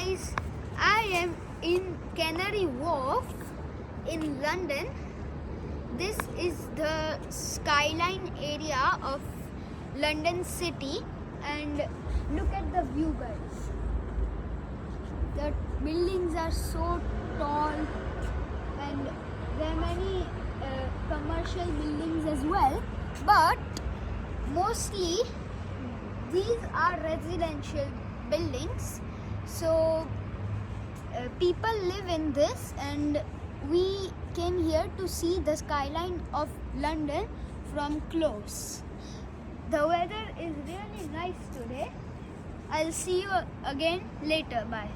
guys, I am in Canary Wharf in London. This is the skyline area of London city, and look at the view, guys. The buildings are so tall, and there are many commercial buildings as well, but mostly these are residential buildings. So people live in this, and we came here to see the skyline of London from close. The weather is really nice today. I'll see you again later. Bye.